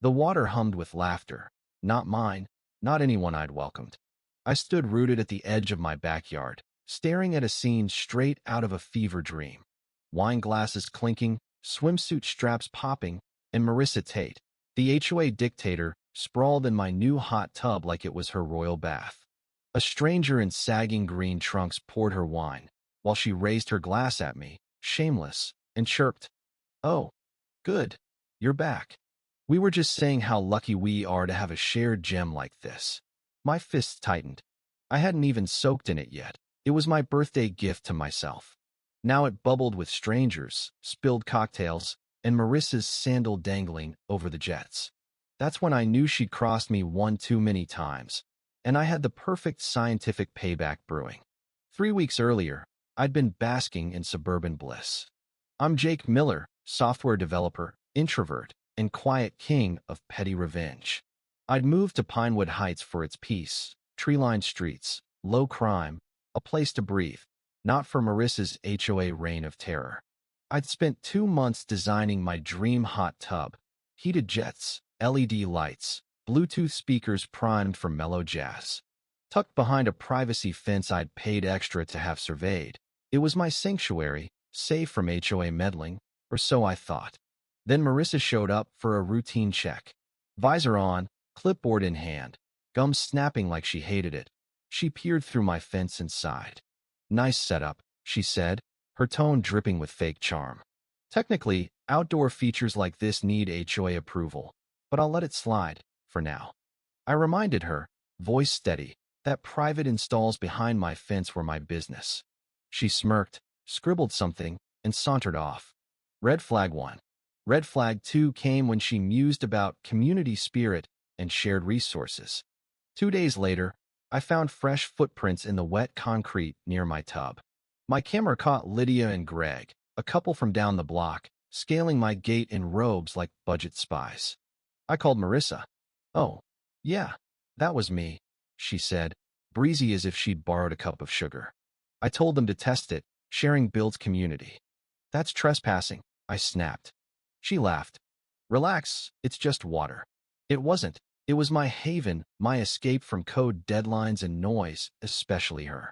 The water hummed with laughter. Not mine, not anyone I'd welcomed. I stood rooted at the edge of my backyard, staring at a scene straight out of a fever dream. Wine glasses clinking, swimsuit straps popping, and Marissa Tate, the HOA dictator, sprawled in my new hot tub like it was her royal bath. A stranger in sagging green trunks poured her wine, while she raised her glass at me, shameless, and chirped, "Oh, good. You're back. We were just saying how lucky we are to have a shared gem like this." My fists tightened. I hadn't even soaked in it yet. It was my birthday gift to myself. Now it bubbled with strangers, spilled cocktails, and Marissa's sandal dangling over the jets. That's when I knew she'd crossed me one too many times, and I had the perfect scientific payback brewing. 3 weeks earlier, I'd been basking in suburban bliss. I'm Jake Miller, software developer, introvert, and quiet king of petty revenge. I'd moved to Pinewood Heights for its peace, tree-lined streets, low crime, a place to breathe, not for Marissa's HOA reign of terror. I'd spent 2 months designing my dream hot tub, heated jets, LED lights, Bluetooth speakers primed for mellow jazz. Tucked behind a privacy fence I'd paid extra to have surveyed, it was my sanctuary, safe from HOA meddling, or so I thought. Then Marissa showed up for a routine check. Visor on, clipboard in hand, gums snapping like she hated it. She peered through my fence and sighed. "Nice setup," she said, her tone dripping with fake charm. "Technically, outdoor features like this need HOA approval, but I'll let it slide, for now." I reminded her, voice steady, that private installs behind my fence were my business. She smirked, scribbled something, and sauntered off. Red flag 1. Red flag 2 came when she mused about community spirit and shared resources. 2 days later, I found fresh footprints in the wet concrete near my tub. My camera caught Lydia and Greg, a couple from down the block, scaling my gate in robes like budget spies. I called Marissa. "Oh, yeah, that was me," she said, breezy as if she'd borrowed a cup of sugar. "I told them to test it, sharing builds community." "That's trespassing," I snapped. She laughed. "Relax, it's just water." It wasn't. It was my haven, my escape from code deadlines and noise, especially her.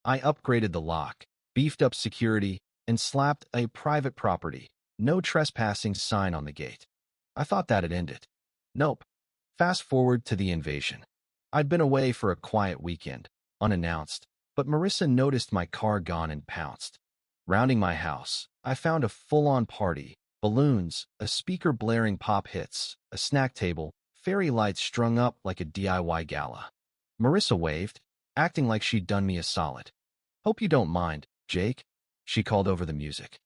I upgraded the lock, beefed up security, and slapped a private property, no trespassing sign on the gate. I thought that had ended. Nope. Fast forward to the invasion. I'd been away for a quiet weekend, unannounced, but Marissa noticed my car gone and pounced. Rounding my house, I found a full-on party, balloons, a speaker blaring pop hits, a snack table, fairy lights strung up like a DIY gala. Marissa waved, acting like she'd done me a solid. "Hope you don't mind, Jake," she called over the music.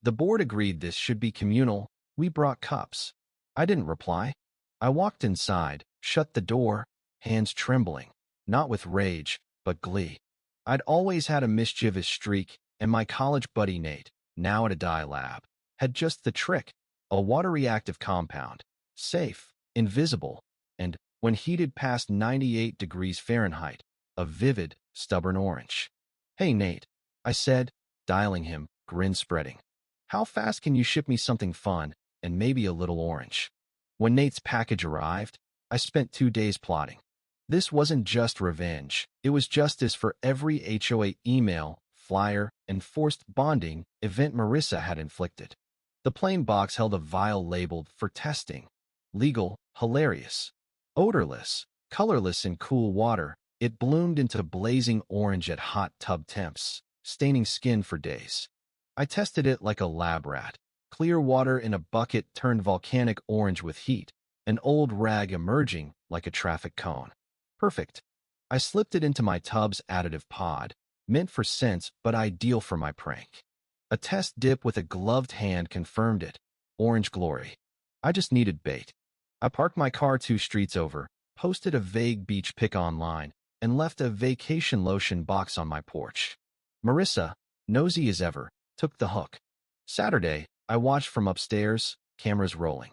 "The board agreed this should be communal. We brought cups." I didn't reply. I walked inside, shut the door, hands trembling, not with rage, but glee. I'd always had a mischievous streak, and my college buddy Nate, now at a dye lab, had just the trick: a water-reactive compound, safe, invisible, and, when heated past 98 degrees Fahrenheit, a vivid, stubborn orange. "Hey, Nate," I said, dialing him, grin spreading. "How fast can you ship me something fun, and maybe a little orange?" When Nate's package arrived, I spent 2 days plotting. This wasn't just revenge. It was justice for every HOA email, flyer, and forced bonding event Marissa had inflicted. The plain box held a vial labeled "for testing." Legal, hilarious. Odorless, colorless in cool water, it bloomed into blazing orange at hot tub temps, staining skin for days. I tested it like a lab rat. Clear water in a bucket turned volcanic orange with heat, an old rag emerging like a traffic cone. Perfect. I slipped it into my tub's additive pod, meant for scents but ideal for my prank. A test dip with a gloved hand confirmed it. Orange glory. I just needed bait. I parked my car 2 streets over, posted a vague beach pic online, and left a vacation lotion box on my porch. Marissa, nosy as ever, took the hook. Saturday, I watched from upstairs, cameras rolling.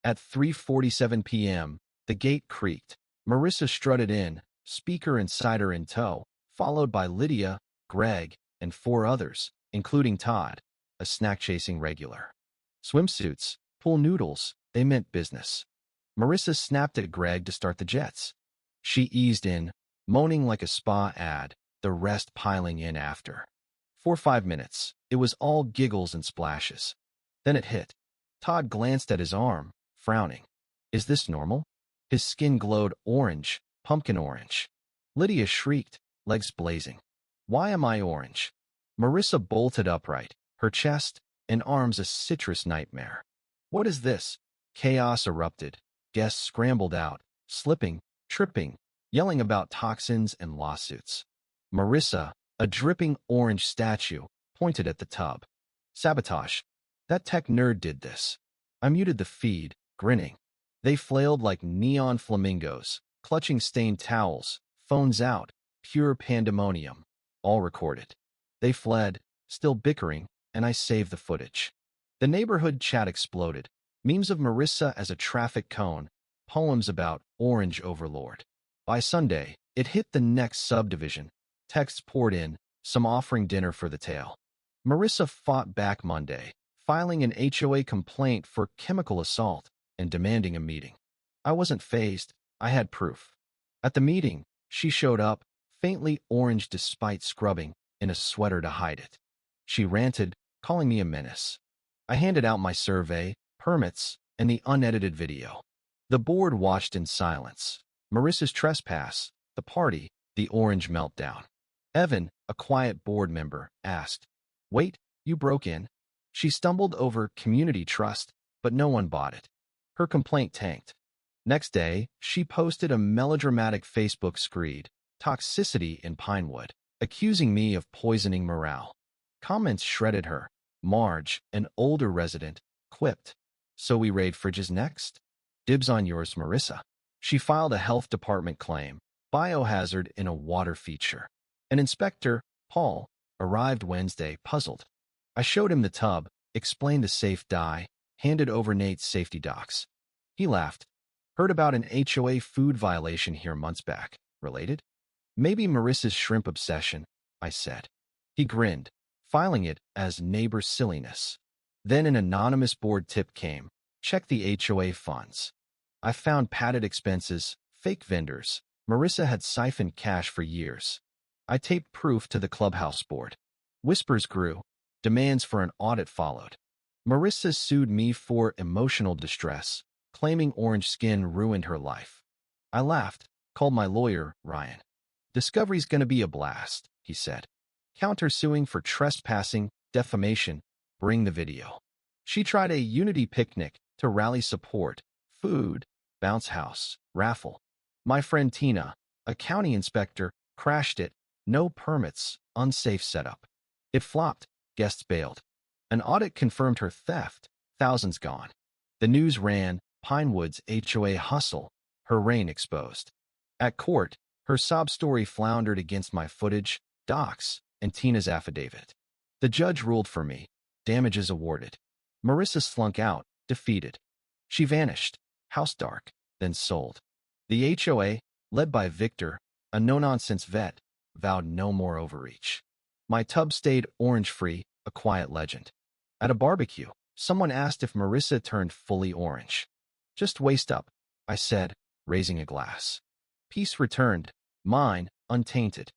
At 3:47 p.m., the gate creaked. Marissa strutted in, speaker and cider in tow, followed by Lydia, Greg, and 4 others, including Todd, a snack-chasing regular. Swimsuits, pool noodles, they meant business. Marissa snapped at Greg to start the jets. She eased in, moaning like a spa ad, the rest piling in after. For 5 minutes, it was all giggles and splashes. Then it hit. Todd glanced at his arm, frowning. Is this normal? His skin glowed orange, pumpkin orange. Lydia shrieked, legs blazing. Why am I orange? Marissa bolted upright, her chest and arms a citrus nightmare. What is this? Chaos erupted. Guests scrambled out, slipping, tripping, yelling about toxins and lawsuits. Marissa, a dripping orange statue, pointed at the tub. Sabotage. That tech nerd did this. I muted the feed, grinning. They flailed like neon flamingos, clutching stained towels, phones out, pure pandemonium, all recorded. They fled, still bickering, and I saved the footage. The neighborhood chat exploded. Memes of Marissa as a traffic cone, poems about Orange Overlord. By Sunday, it hit the next subdivision. Texts poured in, some offering dinner for the tale. Marissa fought back Monday, filing an HOA complaint for chemical assault and demanding a meeting. I wasn't fazed. I had proof. At the meeting, she showed up, faintly orange despite scrubbing, in a sweater to hide it. She ranted, calling me a menace. I handed out my survey, permits, and the unedited video. The board watched in silence. Marissa's trespass, the party, the orange meltdown. Evan, a quiet board member, asked, "Wait, you broke in?" She stumbled over community trust, but no one bought it. Her complaint tanked. Next day, she posted a melodramatic Facebook screed, "Toxicity in Pinewood," accusing me of poisoning morale. Comments shredded her. Marge, an older resident, quipped, "So we raid fridges next? Dibs on yours, Marissa." She filed a health department claim, biohazard in a water feature. An inspector, Paul, arrived Wednesday, puzzled. I showed him the tub, explained the safe dye, handed over Nate's safety docs. He laughed. Heard about an HOA food violation here months back. Related? Maybe Marissa's shrimp obsession, I said. He grinned, filing it as neighbor silliness. Then an anonymous board tip came. Check the HOA funds. I found padded expenses, fake vendors. Marissa had siphoned cash for years. I taped proof to the clubhouse board. Whispers grew. Demands for an audit followed. Marissa sued me for emotional distress, claiming orange skin ruined her life. I laughed, called my lawyer, Ryan. Discovery's gonna be a blast, he said. Countersuing for trespassing, defamation, bring the video. She tried a unity picnic to rally support, food, bounce house, raffle. My friend Tina, a county inspector, crashed it, no permits, unsafe setup. It flopped, guests bailed. An audit confirmed her theft, thousands gone. The news ran, Pinewood's HOA hustle, her reign exposed. At court, her sob story floundered against my footage, docs, and Tina's affidavit. The judge ruled for me, damages awarded. Marissa slunk out, defeated. She vanished, house dark, then sold. The HOA, led by Victor, a no-nonsense vet, vowed no more overreach. My tub stayed orange-free, a quiet legend. At a barbecue, someone asked if Marissa turned fully orange. Just waist up, I said, raising a glass. Peace returned, mine, untainted.